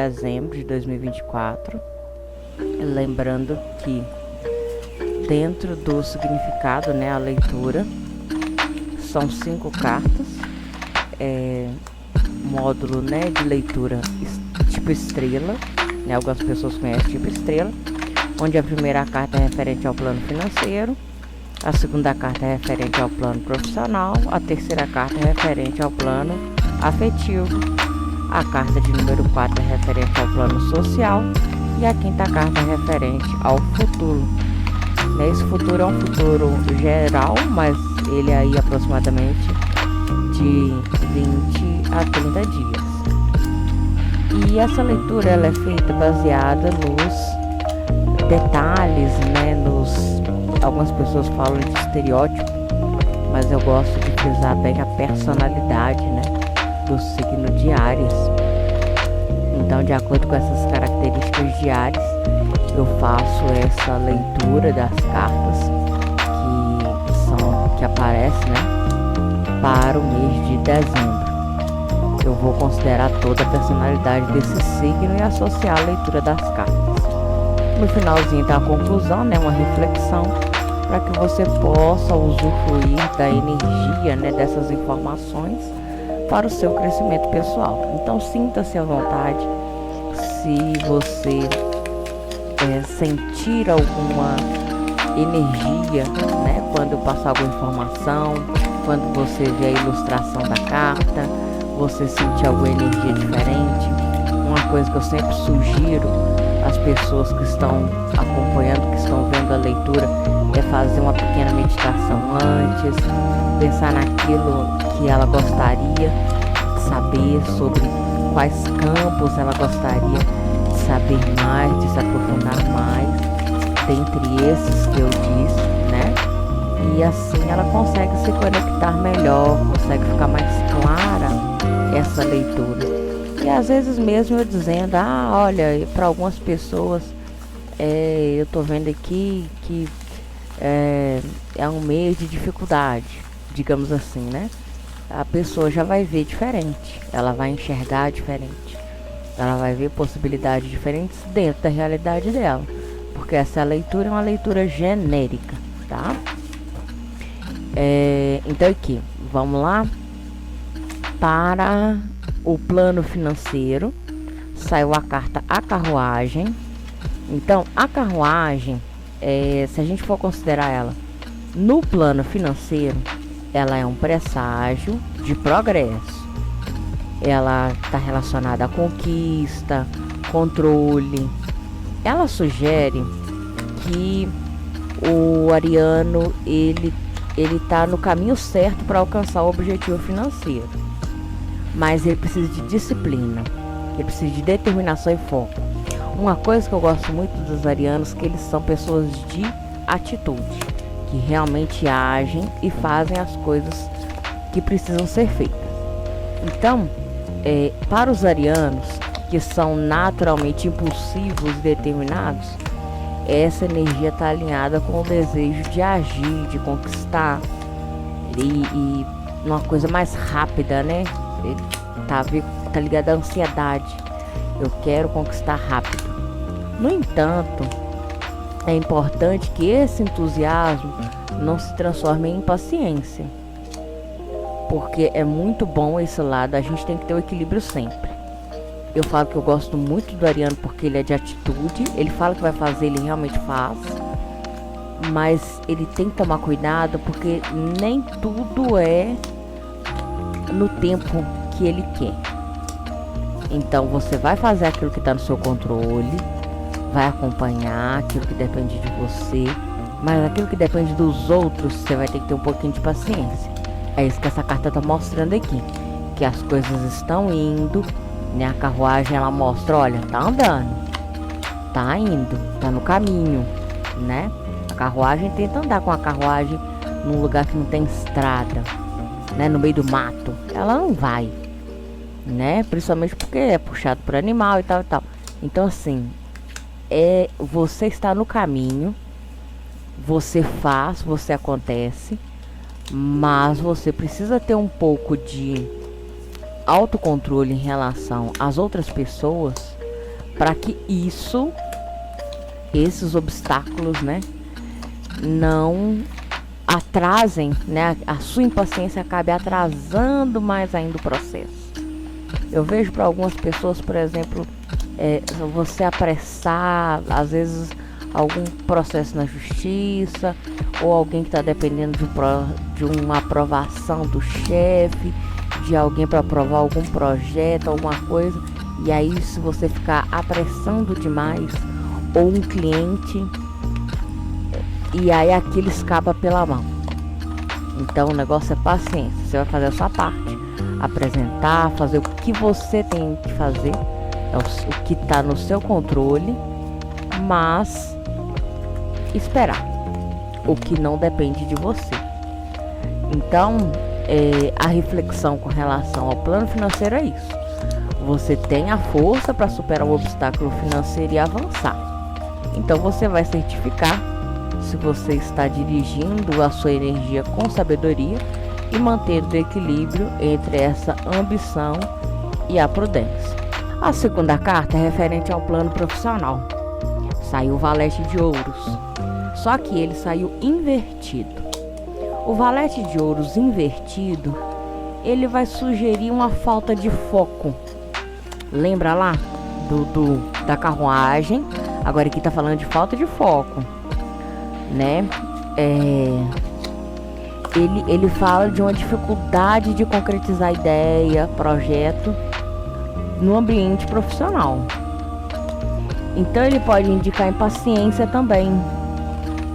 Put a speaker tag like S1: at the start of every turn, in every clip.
S1: dezembro de 2024. Lembrando que dentro do significado, né, a leitura, são 5 cartas, módulo, né, de leitura tipo estrela, né, algumas pessoas conhecem tipo estrela, onde a primeira carta é referente ao plano financeiro, a segunda carta é referente ao plano profissional, a terceira carta é referente ao plano afetivo, a carta de número 4 é referente ao plano social e a quinta carta é referente ao futuro. Esse futuro é um futuro geral, mas ele é aí aproximadamente de 20 a 30 dias. E essa leitura ela é feita baseada nos detalhes, né, algumas pessoas falam de estereótipo, mas eu gosto de frisar bem a personalidade, né, do signo de Áries. Então, de acordo com essas características de Áries, eu faço essa leitura das cartas que aparecem, né, para o mês de dezembro. Eu vou considerar toda a personalidade desse signo e associar a leitura das cartas. No finalzinho tá a conclusão, né, uma reflexão, para que você possa usufruir da energia, né, dessas informações para o seu crescimento pessoal. Então sinta-se à vontade. Se você sentir alguma energia, né, quando eu passar alguma informação, quando você vê a ilustração da carta, você sentir alguma energia diferente, uma coisa que eu sempre sugiro às pessoas que estão acompanhando, que estão vendo a leitura, é fazer uma pequena meditação antes, pensar naquilo que ela gostaria de saber, sobre quais campos ela gostaria de saber mais, de se aprofundar mais, dentre esses que eu disse, né? E assim ela consegue se conectar melhor, consegue ficar mais clara essa leitura. E às vezes mesmo eu dizendo, olha, para algumas pessoas eu tô vendo aqui que é um mês de dificuldade, digamos assim, né? A pessoa já vai ver diferente, ela vai enxergar diferente, ela vai ver possibilidades diferentes dentro da realidade dela, porque essa leitura é uma leitura genérica, tá? Então aqui, vamos lá para o plano financeiro. Saiu a carta A Carruagem. Então a carruagem, se a gente for considerar ela no plano financeiro, ela é um presságio de progresso. Ela está relacionada à conquista, controle. Ela sugere que o ariano ele está no caminho certo para alcançar o objetivo financeiro, mas ele precisa de disciplina, ele precisa de determinação e foco. Uma coisa que eu gosto muito dos arianos, que eles são pessoas de atitude, que realmente agem e fazem as coisas que precisam ser feitas. Então, para os arianos, que são naturalmente impulsivos e determinados, essa energia está alinhada com o desejo de agir, de conquistar e uma coisa mais rápida, né? Tá ligada à ansiedade. Eu quero conquistar rápido. No entanto, é importante que esse entusiasmo não se transforme em impaciência, porque é muito bom esse lado. A gente tem que ter o equilíbrio sempre. Eu falo que eu gosto muito do ariano porque ele é de atitude. Ele fala que vai fazer, ele realmente faz, mas ele tem que tomar cuidado, porque nem tudo é no tempo que ele quer. Então você vai fazer aquilo que está no seu controle, vai acompanhar aquilo que depende de você, mas aquilo que depende dos outros, você vai ter que ter um pouquinho de paciência. É isso que essa carta está mostrando aqui, que as coisas estão indo, né? A carruagem ela mostra, olha, tá andando, tá indo, tá no caminho, né? A carruagem tenta andar com a carruagem num lugar que não tem estrada, né? No meio do mato, ela não vai, né? Principalmente porque é puxado por animal e tal e tal. Então assim, você está no caminho, você faz, você acontece, mas você precisa ter um pouco de autocontrole em relação às outras pessoas, para que esses obstáculos, né, não atrasem, né, a sua impaciência acabe atrasando mais ainda o processo. Eu vejo para algumas pessoas, por exemplo, você apressar, às vezes, algum processo na justiça, ou alguém que está dependendo de uma aprovação do chefe, de alguém para aprovar algum projeto, alguma coisa, e aí se você ficar apressando demais, ou um cliente, e aí aquilo escapa pela mão. Então o negócio é paciência. Você vai fazer a sua parte, apresentar, fazer o que você tem que fazer, o que está no seu controle, mas esperar o que não depende de você. Então a reflexão com relação ao plano financeiro é isso: você tem a força para superar o obstáculo financeiro e avançar. Então você vai certificar se você está dirigindo a sua energia com sabedoria e mantendo o equilíbrio entre essa ambição e a prudência. A segunda carta é referente ao plano profissional. Saiu o valete de ouros, só que ele saiu invertido. O valete de ouros invertido, ele vai sugerir uma falta de foco. Lembra lá da carruagem? Agora aqui tá falando de falta de foco, né? Ele fala de uma dificuldade de concretizar ideia, projeto no ambiente profissional. Então ele pode indicar impaciência também,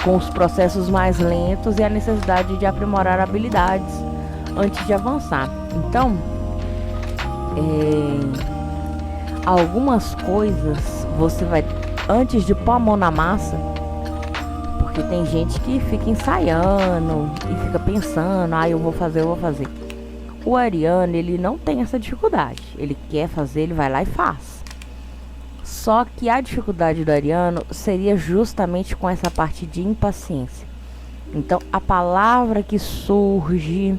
S1: com os processos mais lentos e a necessidade de aprimorar habilidades antes de avançar. Então, algumas coisas você vai, antes de pôr a mão na massa, porque tem gente que fica ensaiando e fica pensando, eu vou fazer. O ariano, ele não tem essa dificuldade. Ele quer fazer, ele vai lá e faz. Só que a dificuldade do ariano seria justamente com essa parte de impaciência. Então, a palavra que surge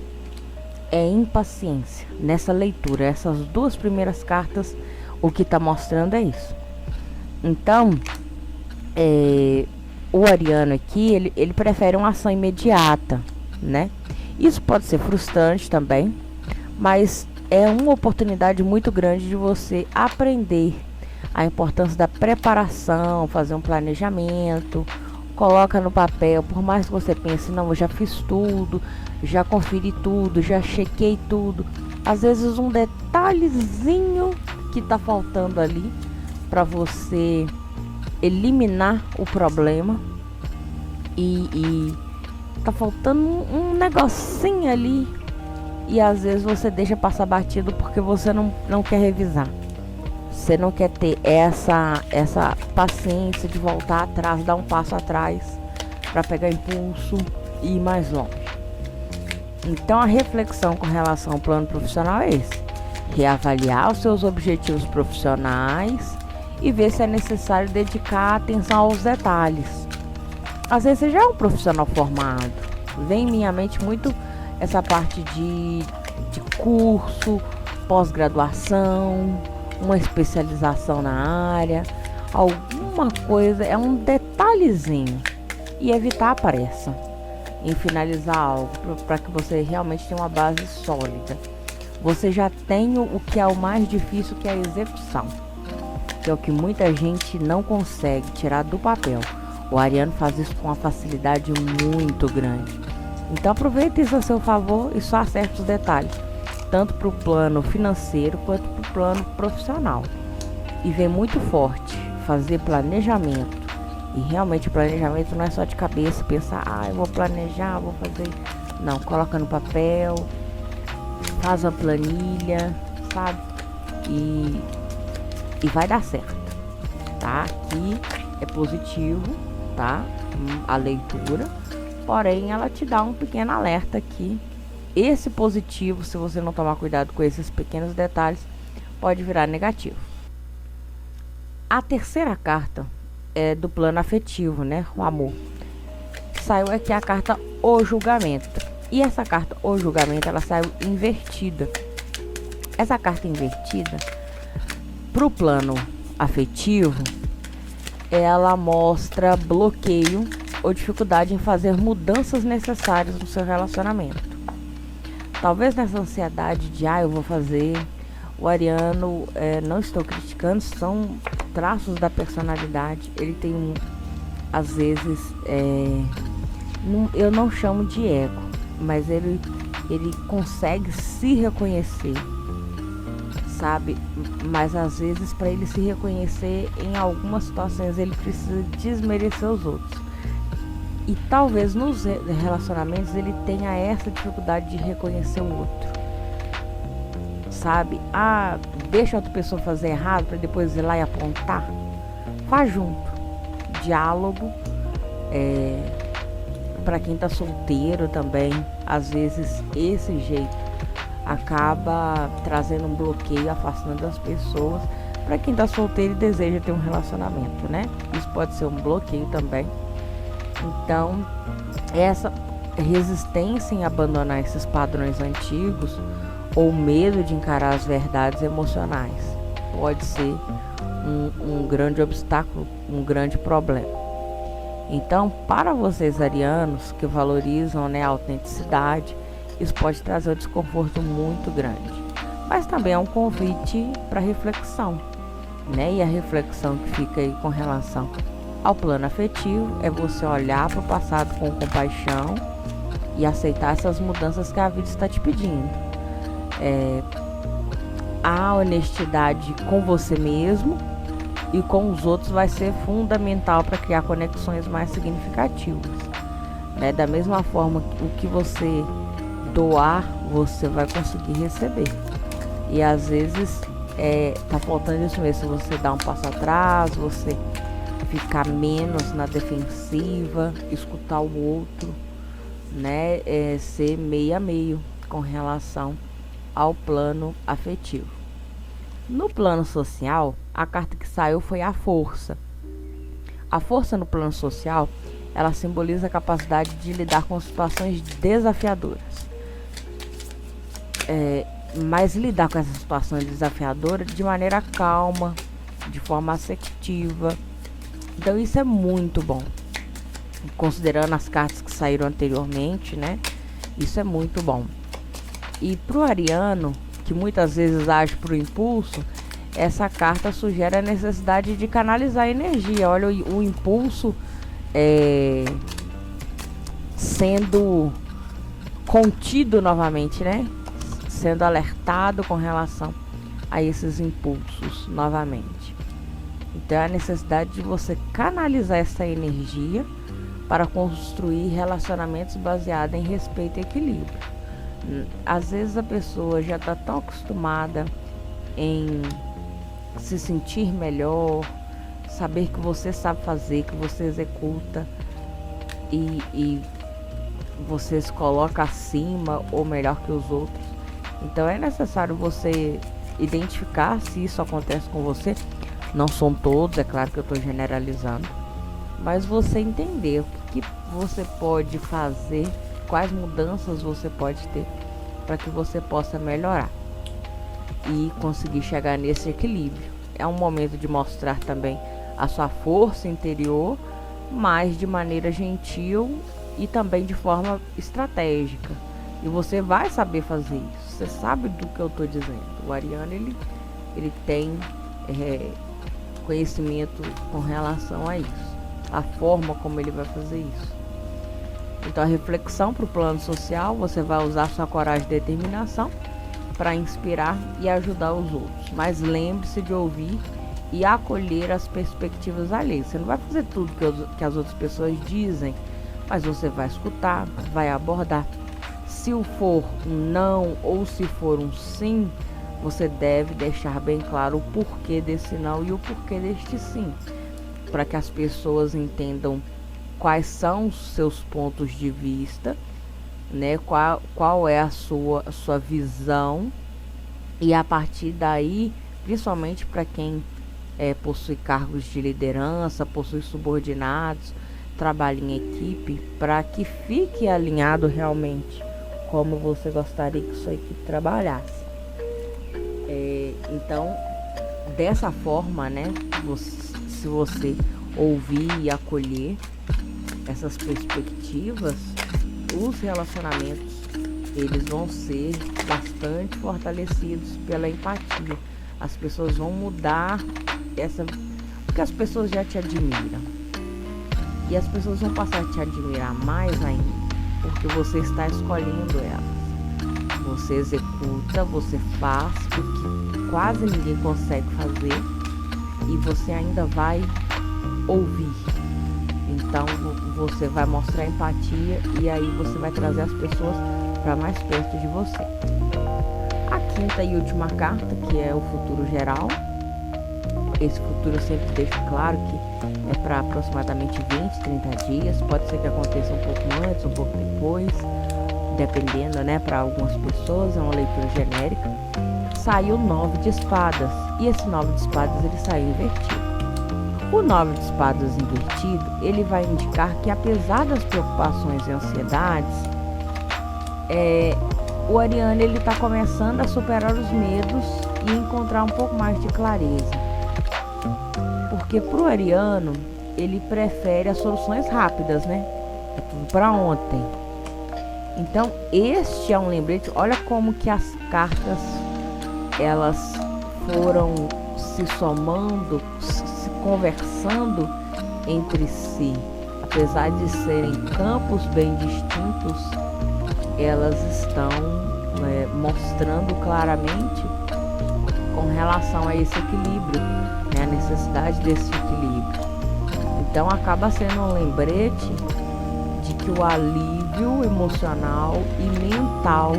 S1: é impaciência. Nessa leitura, essas duas primeiras cartas, o que está mostrando é isso. Então, o ariano aqui, ele prefere uma ação imediata, né? Isso pode ser frustrante também, mas é uma oportunidade muito grande de você aprender a importância da preparação, fazer um planejamento, coloca no papel, por mais que você pense, não, eu já fiz tudo, já conferi tudo, já chequei tudo. Às vezes um detalhezinho que tá faltando ali para você eliminar o problema e tá faltando um negocinho ali, e às vezes você deixa passar batido porque você não quer revisar. Você não quer ter essa paciência de voltar atrás, dar um passo atrás para pegar impulso e ir mais longe. Então a reflexão com relação ao plano profissional é esse: reavaliar os seus objetivos profissionais e ver se é necessário dedicar atenção aos detalhes. Às vezes você já é um profissional formado, vem em minha mente muito essa parte de curso, pós-graduação, uma especialização na área, alguma coisa, é um detalhezinho, e evitar a pressa em finalizar algo, para que você realmente tenha uma base sólida. Você já tem o que é o mais difícil, que é a execução, que é o que muita gente não consegue tirar do papel. O ariano faz isso com uma facilidade muito grande. Então aproveite isso a seu favor e só acerte os detalhes, tanto para o plano financeiro quanto para o plano profissional. E vem muito forte fazer planejamento. E realmente o planejamento não é só de cabeça, pensar, eu vou planejar, vou fazer. Não, coloca no papel, faz uma planilha, sabe? E vai dar certo, tá? Aqui é positivo, tá? A leitura, porém ela te dá um pequeno alerta aqui. Esse positivo, se você não tomar cuidado com esses pequenos detalhes, pode virar negativo. A terceira carta é do plano afetivo, né? O amor. Saiu aqui a carta O Julgamento. E essa carta O Julgamento, ela saiu invertida. Essa carta invertida, pro plano afetivo, ela mostra bloqueio ou dificuldade em fazer mudanças necessárias no seu relacionamento. Talvez nessa ansiedade de, eu vou fazer, o ariano, não estou criticando, são traços da personalidade. Ele tem às vezes, eu não chamo de ego, mas ele consegue se reconhecer, sabe? Mas às vezes, para ele se reconhecer em algumas situações, ele precisa desmerecer os outros. E talvez nos relacionamentos ele tenha essa dificuldade de reconhecer o outro, sabe? Deixa outra pessoa fazer errado para depois ir lá e apontar. Faz junto. Diálogo. Para quem tá solteiro também, às vezes esse jeito acaba trazendo um bloqueio, afastando as pessoas. Para quem tá solteiro e deseja ter um relacionamento, né? Isso pode ser um bloqueio também. Então, essa resistência em abandonar esses padrões antigos ou medo de encarar as verdades emocionais pode ser um grande obstáculo, um grande problema. Então, para vocês arianos que valorizam, né, a autenticidade, isso pode trazer um desconforto muito grande. Mas também é um convite para reflexão, né? E a reflexão que fica aí com relação ao plano afetivo é você olhar para o passado com compaixão e aceitar essas mudanças que a vida está te pedindo. A honestidade com você mesmo e com os outros vai ser fundamental para criar conexões mais significativas, né? Da mesma forma que o que você doar, você vai conseguir receber. E às vezes tá faltando isso mesmo, você dar um passo atrás, você ficar menos na defensiva, escutar o outro, né? Ser meio a meio com relação ao plano afetivo. No plano social, a carta que saiu foi a força. A força no plano social, ela simboliza a capacidade de lidar com situações desafiadoras. Mas lidar com essas situações desafiadoras de maneira calma, de forma assertiva. Então isso é muito bom. Considerando as cartas que saíram anteriormente, né? Isso é muito bom. E pro ariano, que muitas vezes age por impulso, essa carta sugere a necessidade de canalizar a energia. Olha o impulso sendo contido novamente, né? Sendo alertado com relação a esses impulsos novamente. Então é a necessidade de você canalizar essa energia para construir relacionamentos baseados em respeito e equilíbrio. Às vezes a pessoa já está tão acostumada em se sentir melhor, saber que você sabe fazer, que você executa e você se coloca acima ou melhor que os outros. Então é necessário você identificar se isso acontece com você. Não são todos, é claro que eu estou generalizando, mas você entender o que você pode fazer, quais mudanças você pode ter para que você possa melhorar e conseguir chegar nesse equilíbrio. É um momento de mostrar também a sua força interior, mas de maneira gentil e também de forma estratégica. E você vai saber fazer isso. Você sabe do que eu estou dizendo. O ariano, ele tem conhecimento com relação a isso. A forma como ele vai fazer isso. Então, a reflexão para o plano social, você vai usar sua coragem e determinação para inspirar e ajudar os outros. Mas lembre-se de ouvir e acolher as perspectivas alheias. Você não vai fazer tudo que as outras pessoas dizem, mas você vai escutar, vai abordar. Se for um não ou se for um sim, você deve deixar bem claro o porquê desse não e o porquê deste sim, para que as pessoas entendam quais são os seus pontos de vista, né? Qual é a sua visão, e a partir daí, principalmente para quem possui cargos de liderança, possui subordinados, trabalha em equipe, para que fique alinhado realmente como você gostaria que sua equipe trabalhasse. Então, dessa forma, né, Se você ouvir e acolher essas perspectivas, os relacionamentos eles vão ser bastante fortalecidos pela empatia. As pessoas vão mudar porque as pessoas já te admiram. E as pessoas vão passar a te admirar mais ainda, porque você está escolhendo elas. Você executa, você faz o que quase ninguém consegue fazer e você ainda vai ouvir. Então você vai mostrar empatia e aí você vai trazer as pessoas para mais perto de você. A quinta e última carta, que é o futuro geral. Esse futuro eu sempre deixo claro que é para aproximadamente 20, 30 dias. Pode ser que aconteça um pouco antes, um pouco depois, dependendo, né? Para algumas pessoas é uma leitura genérica. Saiu o 9 de espadas e esse 9 de espadas ele saiu invertido. O 9 de espadas invertido, ele vai indicar que apesar das preocupações e ansiedades, o ariano ele está começando a superar os medos e encontrar um pouco mais de clareza. Porque pro ariano, ele prefere as soluções rápidas, né? É tudo para ontem. Então, este é um lembrete. Olha como que as cartas, elas foram se somando, se conversando entre si. Apesar de serem campos bem distintos, elas estão mostrando claramente com relação a esse equilíbrio, né, a necessidade desse equilíbrio. Então acaba sendo um lembrete de que o alívio emocional e mental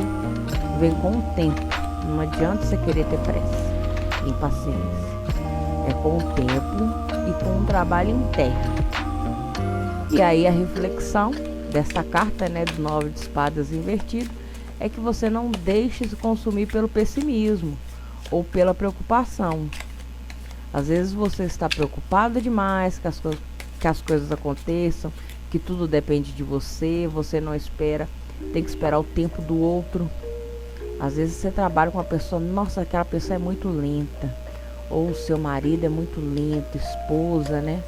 S1: vem com o tempo. Não adianta você querer ter pressa, impaciência. É com o tempo e com um trabalho interno. E aí a reflexão dessa carta, né, do 9 de espadas invertido, é que você não deixe se consumir pelo pessimismo ou pela preocupação. Às vezes você está preocupado demais que as coisas aconteçam, que tudo depende de você, você não espera, tem que esperar o tempo do outro. Às vezes você trabalha com uma pessoa, nossa, aquela pessoa é muito lenta, ou o seu marido é muito lento, esposa, né,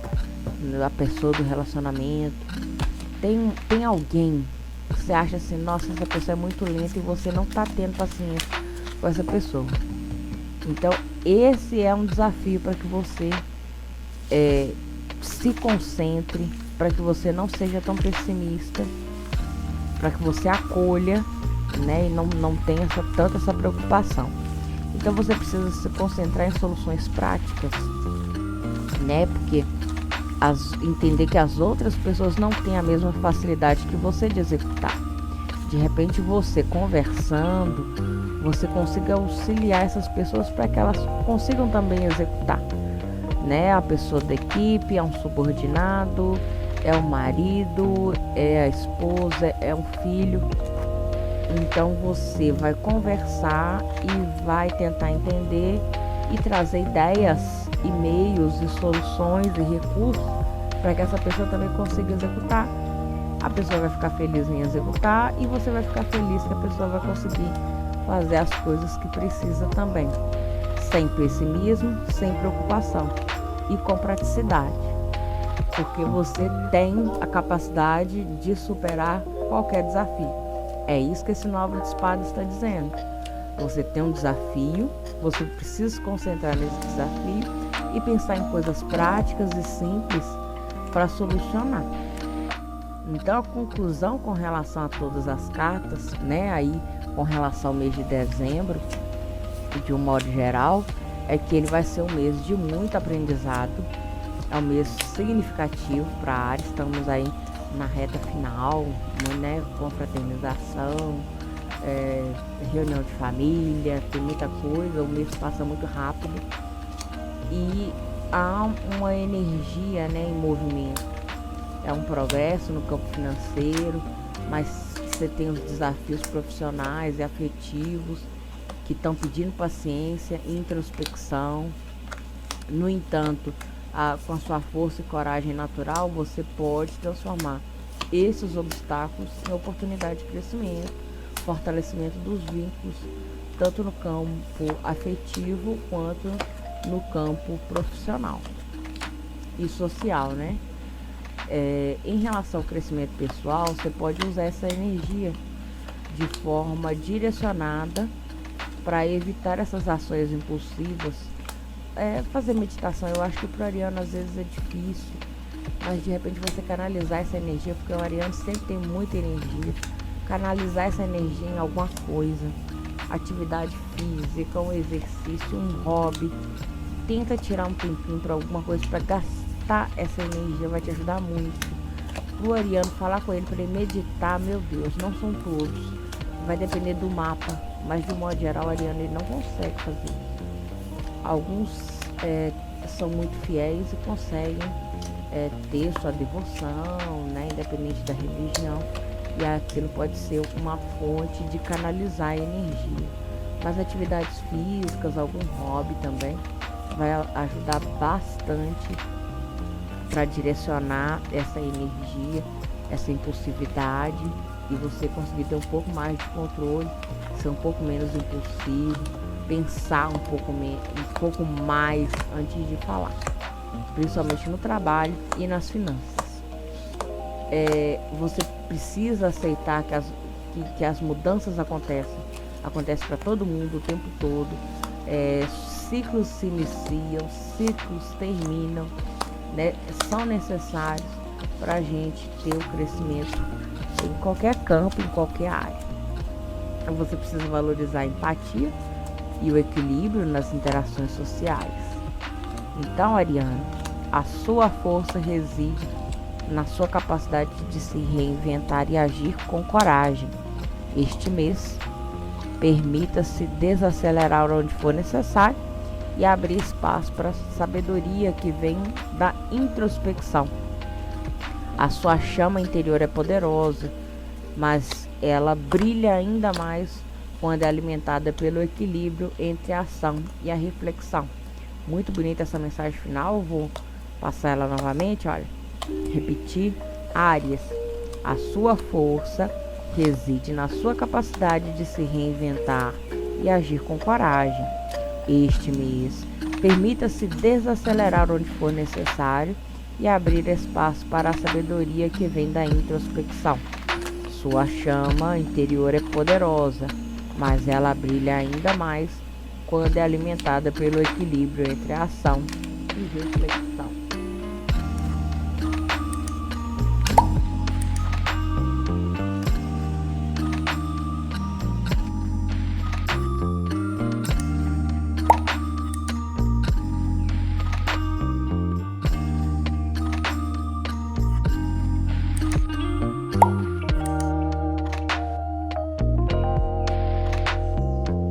S1: a pessoa do relacionamento. Tem alguém que você acha assim, nossa, essa pessoa é muito lenta e você não está tendo paciência com essa pessoa. Então, esse é um desafio para que você se concentre, para que você não seja tão pessimista, para que você acolha, né, e não tenha tanta essa preocupação. Então, você precisa se concentrar em soluções práticas, né, porque entender que as outras pessoas não têm a mesma facilidade que você de executar. De repente, você conversando, você consiga auxiliar essas pessoas para que elas consigam também executar, né? A pessoa da equipe é um subordinado, é o marido, é a esposa, é um filho. Então você vai conversar e vai tentar entender e trazer ideias, e-mails e soluções e recursos para que essa pessoa também consiga executar. A pessoa vai ficar feliz em executar e você vai ficar feliz que a pessoa vai conseguir fazer as coisas que precisa também, sem pessimismo, sem preocupação e com praticidade, porque você tem a capacidade de superar qualquer desafio. É isso que esse 9 de espadas está dizendo. Você tem um desafio, você precisa se concentrar nesse desafio e pensar em coisas práticas e simples para solucionar. Então a conclusão com relação a todas as cartas, né, aí com relação ao mês de dezembro, de um modo geral, é que ele vai ser um mês de muito aprendizado, é um mês significativo para a área. Estamos aí na reta final, né, confraternização, reunião de família, tem muita coisa, o mês passa muito rápido e há uma energia, né, em movimento. É um progresso no campo financeiro, mas você tem os desafios profissionais e afetivos que estão pedindo paciência e introspecção. No entanto, com a sua força e coragem natural, você pode transformar esses obstáculos em oportunidade de crescimento, fortalecimento dos vínculos, tanto no campo afetivo quanto no campo profissional. e social, né? Em relação ao crescimento pessoal, você pode usar essa energia de forma direcionada para evitar essas ações impulsivas. Fazer meditação, eu acho que para o ariano às vezes é difícil, mas de repente você canalizar essa energia, porque o ariano sempre tem muita energia, canalizar essa energia em alguma coisa, atividade física, um exercício, um hobby, tenta tirar um tempinho para alguma coisa, para gastar essa energia, vai te ajudar muito. Pro ariano, falar com ele para ele meditar, meu Deus, não são todos, vai depender do mapa, mas de um modo geral o ariano ele não consegue fazer. Alguns são muito fiéis e conseguem ter sua devoção, né, independente da religião, e aquilo pode ser uma fonte de canalizar a energia. Mas atividades físicas, algum hobby também vai ajudar bastante para direcionar essa energia, essa impulsividade, e você conseguir ter um pouco mais de controle, ser um pouco menos impulsivo, pensar um pouco mais antes de falar, principalmente no trabalho e nas finanças. Você precisa aceitar que as mudanças acontecem para todo mundo o tempo todo. Ciclos se iniciam, ciclos terminam, né? São necessários para a gente ter o crescimento em qualquer campo, em qualquer área. Então você precisa valorizar a empatia e o equilíbrio nas interações sociais. Então, ariano, a sua força reside na sua capacidade de se reinventar e agir com coragem. Este mês, permita-se desacelerar onde for necessário e abrir espaço para a sabedoria que vem da introspecção. A sua chama interior é poderosa, mas ela brilha ainda mais quando é alimentada pelo equilíbrio entre a ação e a reflexão. Muito bonita essa mensagem final, vou passar ela novamente, olha. Repetir. Áries, a sua força reside na sua capacidade de se reinventar e agir com coragem. Este mês, permita-se desacelerar onde for necessário e abrir espaço para a sabedoria que vem da introspecção. Sua chama interior é poderosa, mas ela brilha ainda mais quando é alimentada pelo equilíbrio entre a ação e reflexão.